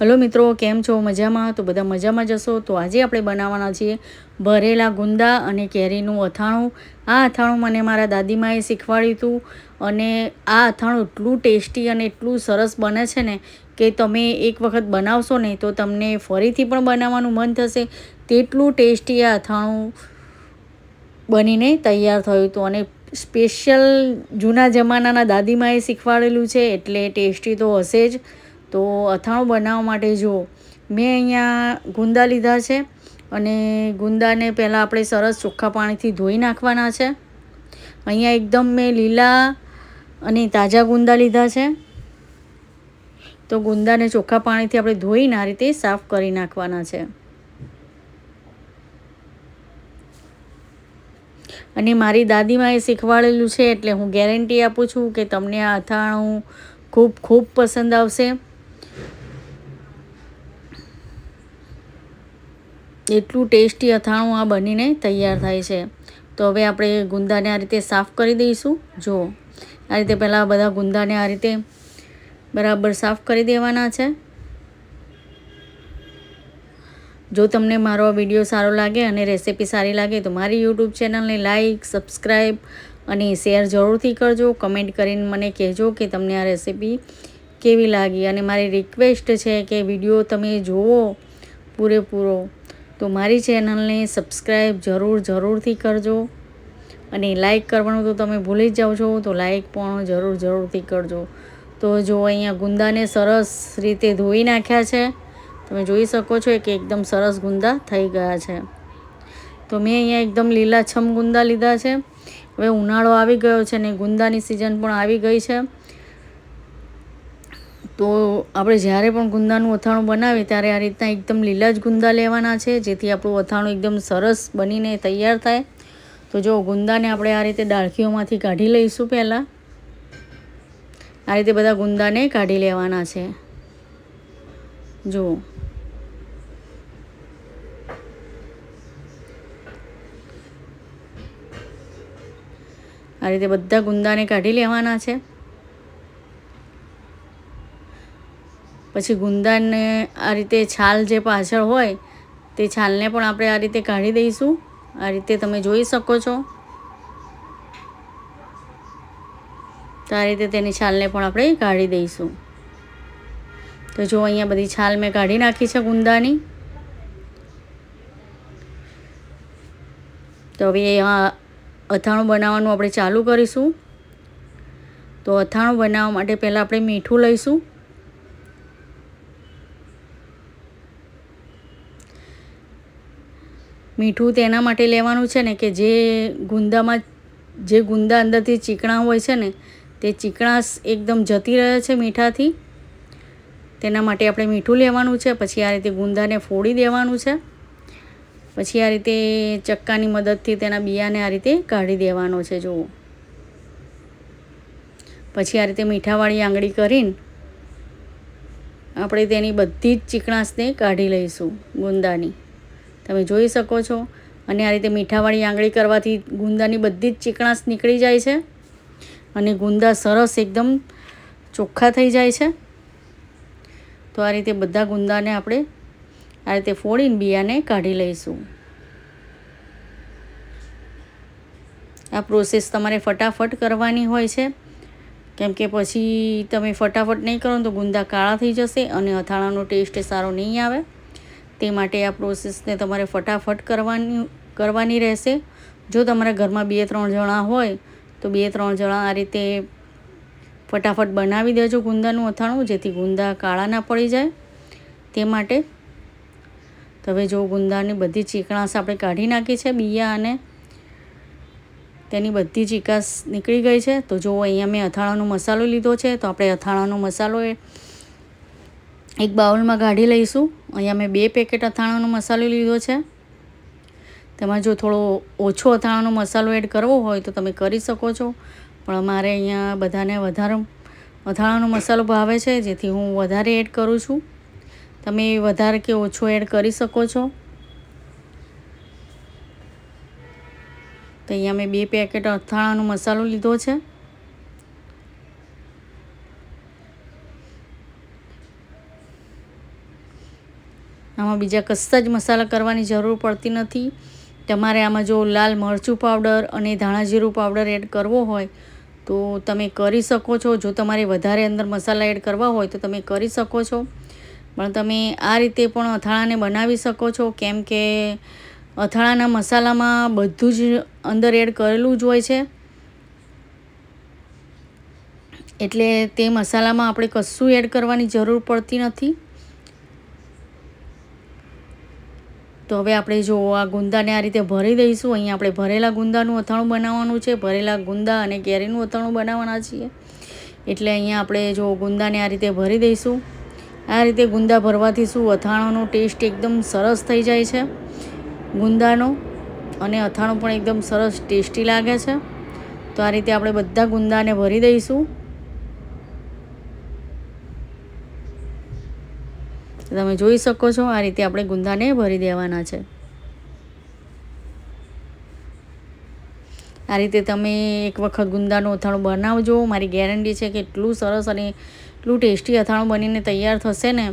Hello મિત્રો, કેમ છો? મજામાં? તો બધા મજામાં જશો. તો આજે આપણે બનાવવાના છીએ ભરેલા ગુંદા અને કેરીનું અથાણું. આ અથાણું મને મારા દાદીમાએ શીખવાડ્યું હતું અને આ અથાણું એટલું ટેસ્ટી અને એટલું સરસ બને છે ને કે તમે એક વખત બનાવશો ને તો તમને ફરીથી પણ બનાવવાનું મન થશે. તેટલું ટેસ્ટી આ અથાણું બનીને તૈયાર થયું હતું અને સ્પેશિયલ જૂના જમાનાના દાદીમાએ શીખવાડેલું છે એટલે ટેસ્ટી તો હશે જ. તો અથાણું બનાવવા માટે જો મેં અહીંયા ગુંદા લીધા છે અને ગુંદાને પહેલાં આપણે સરસ ચોખ્ખા પાણીથી ધોઈ નાખવાના છે. અહીંયા એકદમ મેં લીલા અને તાજા ગુંદા લીધા છે. તો ગુંદાને ચોખ્ખા પાણીથી આપણે ધોઈને આ રીતે સાફ કરી નાખવાના છે. અને મારી દાદીમાએ શીખવાડેલું છે એટલે હું ગેરંટી આપું છું કે તમને આ અથાણું ખૂબ ખૂબ પસંદ આવશે. એટલું ટેસ્ટી અથાણું આ બનીને તૈયાર થાય છે. તો હવે આપણે ગુંદાને આ રીતે સાફ કરી દઈશું. જો આ રીતે પહેલાં બધા ગુંદાને આ રીતે બરાબર સાફ કરી દેવાના છે. જો તમને મારો આ વિડીયો સારો લાગે અને રેસિપી સારી લાગે તો મારી યુટ્યુબ ચેનલને લાઈક, સબસ્ક્રાઈબ અને શેર જરૂરથી કરજો. કમેન્ટ કરીને મને કહેજો કે તમને આ રેસિપી કેવી લાગી. અને મારી રિક્વેસ્ટ છે કે વિડીયો તમે જુઓ પૂરેપૂરો તો મારી ચેનલને સબસ્ક્રાઈબ જરૂરથી કરજો. અને લાઈક કરવાનું તો તમે ભૂલી જ જાઓ છો, તો લાઈક પણ જરૂરથી કરજો. તો જો અહીંયા ગુંદાને સરસ રીતે ધોઈ નાખ્યા છે. તમે જોઈ શકો છો કે એકદમ સરસ ગુંદા થઈ ગયા છે. તો મેં અહીંયા એકદમ લીલાછમ ગુંદા લીધા છે. હવે ઉનાળો આવી ગયો છે ને ગુંદાની સિઝન પણ આવી ગઈ છે. તો આપણે જ્યારે પણ ગુંદાનું અથાણું બનાવીએ ત્યારે આ રીતના એકદમ લીલા જ ગુંદા લેવાના છે જેથી આપણું અથાણું એકદમ સરસ બનીને તૈયાર થાય. તો જો ગુંદાને આપણે આ રીતે ડાળખીઓમાંથી કાઢી લઈશું. પહેલાં આ રીતે બધા ગુંદાને કાઢી લેવાના છે. જો આ રીતે બધા ગુંદાને કાઢી લેવાના છે. પછી ગુંદાને આ રીતે છાલ જે પાછળ હોય તે છાલને પણ આપણે આ રીતે કાઢી દઈશું. આ રીતે તમે જોઈ શકો છો. તો આ રીતે તેની છાલને પણ આપણે કાઢી દઈશું. તો જો અહીંયા બધી છાલ મેં કાઢી નાખી છે ગુંદાની. તો હવે આ અથાણું બનાવવાનું આપણે ચાલુ કરીશું. તો અથાણું બનાવવા માટે પહેલાં આપણે મીઠું લઈશું. મીઠું તેના માટે લેવાનું છે ને કે જે ગુંદા અંદરથી ચીકણા હોય છે ને તે ચીકણાશ એકદમ જતી રહે છે મીઠાથી. તેના માટે આપણે મીઠું લેવાનું છે. પછી આ રીતે ગુંદાને ફોડી દેવાનું છે. પછી આ રીતે ચક્કાની મદદથી તેના બિયાને આ રીતે કાઢી દેવાનો છે. જુઓ, પછી આ રીતે મીઠાવાળી આંગળી કરીને આપણે તેની બધી જ ચીકણાશને કાઢી લઈશું ગુંદાની. તમે જોઈ શકો છો. અને આ રીતે મીઠાવાળી આંગળી કરવાથી ગુંદાની બધી જ ચીકણાશ નીકળી જાય છે અને ગુંદા સરસ એકદમ ચોખ્ખા થઈ જાય છે. તો આ રીતે બધા ગુંદાને આપણે આ રીતે ફોડીને બિયાને કાઢી લઈશું. આ પ્રોસેસ તમારે ફટાફટ કરવાની હોય છે કેમ કે પછી તમે ફટાફટ નહીં કરો તો ગુંદા કાળા થઈ જશે અને અથાણાનો ટેસ્ટ સારો નહીં આવે. તે માટે આ પ્રોસેસને તમારે ફટાફટ કરવાની રહેશે. જો તમારા ઘરમાં 2-3 જણા હોય તો 2-3 જણા આ રીતે ફટાફટ બનાવી દેજો ગુંદાનું અથાણું, જેથી ગુંદા કાળા ના પડી જાય તે માટે. તો હવે જો ગુંદાની બધી ચીકણાશ આપણે કાઢી નાખી છે, બિયા અને તેની બધી ચીકાશ નીકળી ગઈ છે. તો જો અહીંયા મેં અથાણાનો મસાલો લીધો છે. તો આપણે અથાણાનો મસાલો એક બાઉલમાં કાઢી લઈશું. અહીંયા મેં 2 પેકેટ અથાણાનો મસાલો લીધો છે. તેમાં જો થોડો ઓછો અથાણાનો મસાલો એડ કરવો હોય તો તમે કરી શકો છો, પણ અમારે અહીંયા બધાને વધારે અથાણાનો મસાલો ભાવે છે જેથી હું વધારે એડ કરું છું. તમે વધારે કે ઓછો એડ કરી શકો છો. તો અહીંયા મેં 2 પેકેટ અથાણાનો મસાલો લીધો છે. આમાં બીજા કશા જ મસાલા કરવાની જરૂર પડતી નથી. તમારે આમાં જો લાલ મરચું પાવડર અને ધાણા જીરું પાવડર એડ કરવો હોય તો તમે કરી શકો છો. જો તમારે વધારે અંદર મસાલા એડ કરવા હોય તો તમે કરી શકો છો, પણ તમે આ રીતે પણ અથાણાને બનાવી શકો છો. કેમ કે અથાણાના મસાલામાં બધું જ અંદર એડ કરેલું જ હોય છે, એટલે તે મસાલામાં આપણે કશું એડ કરવાની જરૂર પડતી નથી. તો હવે આપણે જો આ ગુંદાને આ રીતે ભરી દઈશું. અહીંયા આપણે ભરેલા ગુંદાનું અથાણું બનાવવાનું છે, ભરેલા ગુંદા અને કેરીનું અથાણું બનાવવાના છીએ. એટલે અહીંયા આપણે જો ગુંદાને આ રીતે ભરી દઈશું. આ રીતે ગુંદા ભરવાથી શું અથાણાનો ટેસ્ટ એકદમ સરસ થઈ જાય છે ગુંદાનો, અને અથાણું પણ એકદમ સરસ ટેસ્ટી લાગે છે. તો આ રીતે આપણે બધા ગુંદાને ભરી દઈશું. તમે જોઈ શકો છો આ રીતે આપણે ગુંદાને ભરી દેવાના છે. આ રીતે તમે એક વખત ગુંદાનું અથાણું બનાવજો. મારી ગેરંટી છે કે એટલું સરસ અને એટલું ટેસ્ટી અથાણું બનીને તૈયાર થશે ને.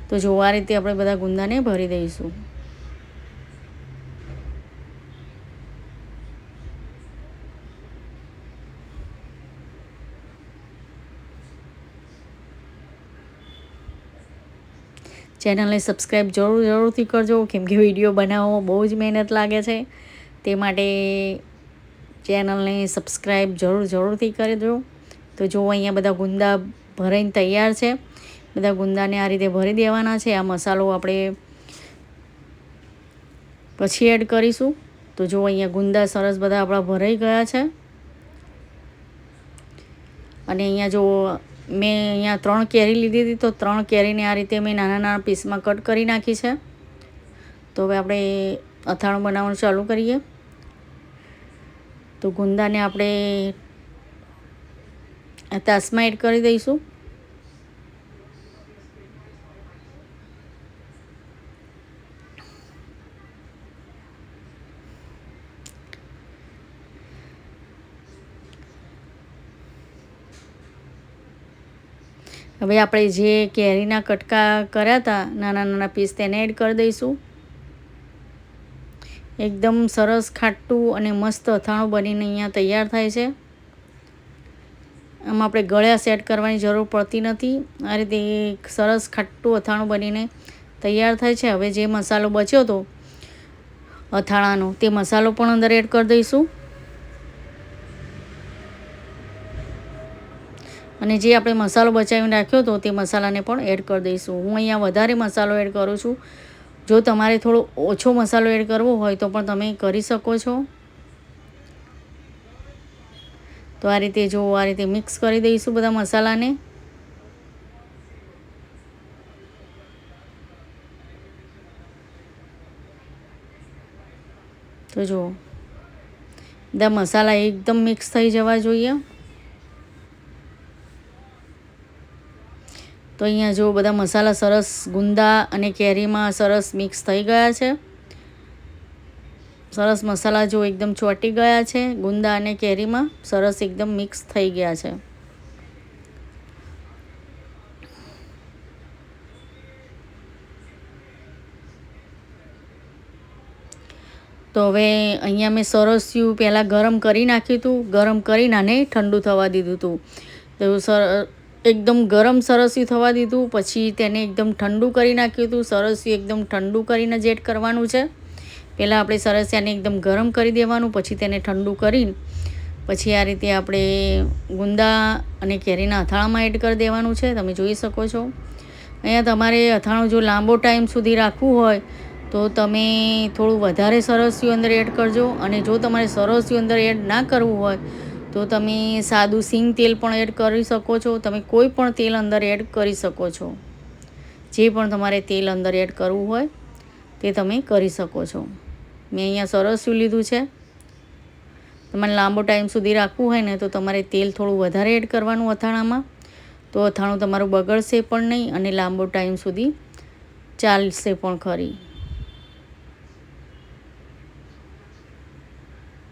તો જો આ રીતે આપણે બધા ગુંદાને ભરી દઈશું. ચેનલને સબસ્ક્રાઈબ જરૂરથી કરજો, કેમ કે વિડીયો બનાવવામાં બહુ જ મહેનત લાગે છે. તે માટે ચેનલને સબસ્ક્રાઈબ જરૂરથી કરજો. તો જો અહીંયા બધા ગુંદા ભરાઈને તૈયાર છે. બધા ગુંદાને આ રીતે ભરી દેવાના છે. આ મસાલો આપણે પછી એડ કરીશું. તો જો અહીંયા ગુંદા સરસ બધા આપણા ભરાઈ ગયા છે. અને અહીંયા જો મેં અહીંયા 3 કેરી લીધી હતી, તો 3 કેરીને આ રીતે મેં નાના નાના પીસમાં કટ કરી નાખી છે. તો હવે આપણે અથાણું બનાવવાનું ચાલુ કરીએ. તો ગુંદાને આપણે તાસમાં એડ કરી દઈશું. હવે આપણે જે કેરીના કટકા કર્યા હતા નાના નાના પીસ, તેને એડ કરી દઈશું. એકદમ સરસ ખાટું અને મસ્ત અથાણું બનીને અહીંયા તૈયાર થાય છે. આમાં આપણે ગળ્યા સેટ કરવાની જરૂર પડતી નથી. આ રીતે એક સરસ ખાટું અથાણું બનીને તૈયાર થાય છે. હવે જે મસાલો બચ્યો હતો અથાણાનો, તે મસાલો પણ અંદર એડ કરી દઈશું. અને જે આપણે મસાલો બચાવીને રાખ્યો હતો તે મસાલાને પણ એડ કરી દઈશું. હું અહીંયા વધારે મસાલો એડ કરું છું. જો તમારે થોડો ઓછો મસાલો એડ કરવો હોય તો પણ તમે કરી શકો છો. તો આ રીતે જો આ રીતે મિક્સ કરી દઈશું બધા મસાલાને. તો જો બધા મસાલા એકદમ મિક્સ થઈ જવા જોઈએ. તો અહીંયા જો બધા મસાલા સરસ ગુંદા અને કેરીમાં સરસ મિક્સ થઈ ગયા છે. સરસ મસાલા જો એકદમ ચોંટી ગયા છે ગુંદા અને કેરીમાં, સરસ એકદમ મિક્સ થઈ ગયા છે. તો હવે અહીંયા મેં સરસ્યું પહેલાં ગરમ કરી નાખ્યું હતું. ગરમ કરીને આને ઠંડુ થવા દીધું હતું. તો એકદમ ગરમ સરસ્યું થવા દીધું, પછી તેને એકદમ ઠંડુ કરી નાખ્યું હતું. સરસ્યું એકદમ ઠંડુ કરીને જ એડ કરવાનું છે. પહેલાં આપણે સરસિયાને એકદમ ગરમ કરી દેવાનું, પછી તેને ઠંડુ કરીને પછી આ રીતે આપણે ગુંદા અને કેરીના અથાણામાં એડ કરી દેવાનું છે. તમે જોઈ શકો છો. અહીંયા તમારે અથાણું જો લાંબો ટાઈમ સુધી રાખવું હોય તો તમે થોડું વધારે સરસ્યું અંદર એડ કરજો. અને જો તમારે સરસ્યું અંદર એડ ના કરવું હોય તો તમે સાદું સિંગ તેલ પણ એડ કરી શકો છો. તમે કોઈ પણ તેલ અંદર એડ કરી શકો છો. જે પણ તમારે તેલ અંદર એડ કરવું હોય તે તમે કરી શકો છો. મેં અહીંયા સરસ્યું લીધું છે. તમારે લાંબો ટાઈમ સુધી રાખવું હોય ને તો તમારે તેલ થોડું વધારે એડ કરવાનું અથાણામાં. તો અથાણું તમારું બગડશે પણ નહીં અને લાંબો ટાઈમ સુધી ચાલશે પણ ખરી.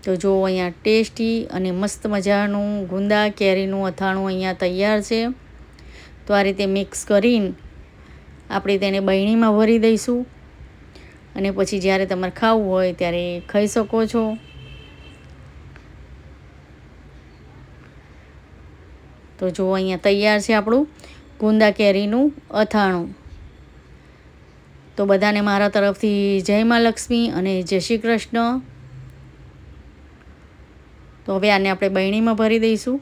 તો જો અહીંયા ટેસ્ટી અને મસ્ત મજાનું ગુંદા કેરીનું અથાણું અહીંયા તૈયાર છે. તો આ રીતે મિક્સ કરીને આપણે તેને બરણીમાં ભરી દઈશું અને પછી જ્યારે તમારે ખાવું હોય ત્યારે ખાઈ શકો છો. તો જો અહીંયા તૈયાર છે આપણું ગુંદા કેરીનું અથાણું. તો બધાને મારા તરફથી જય મા લક્ષ્મી અને જય શ્રી કૃષ્ણ. તો હવે આને આપણે બરણીમાં ભરી દઈશું.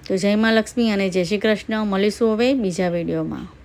તો જય મા લક્ષ્મી અને જય શ્રી કૃષ્ણ. મળીશું હવે બીજા વિડીયોમાં.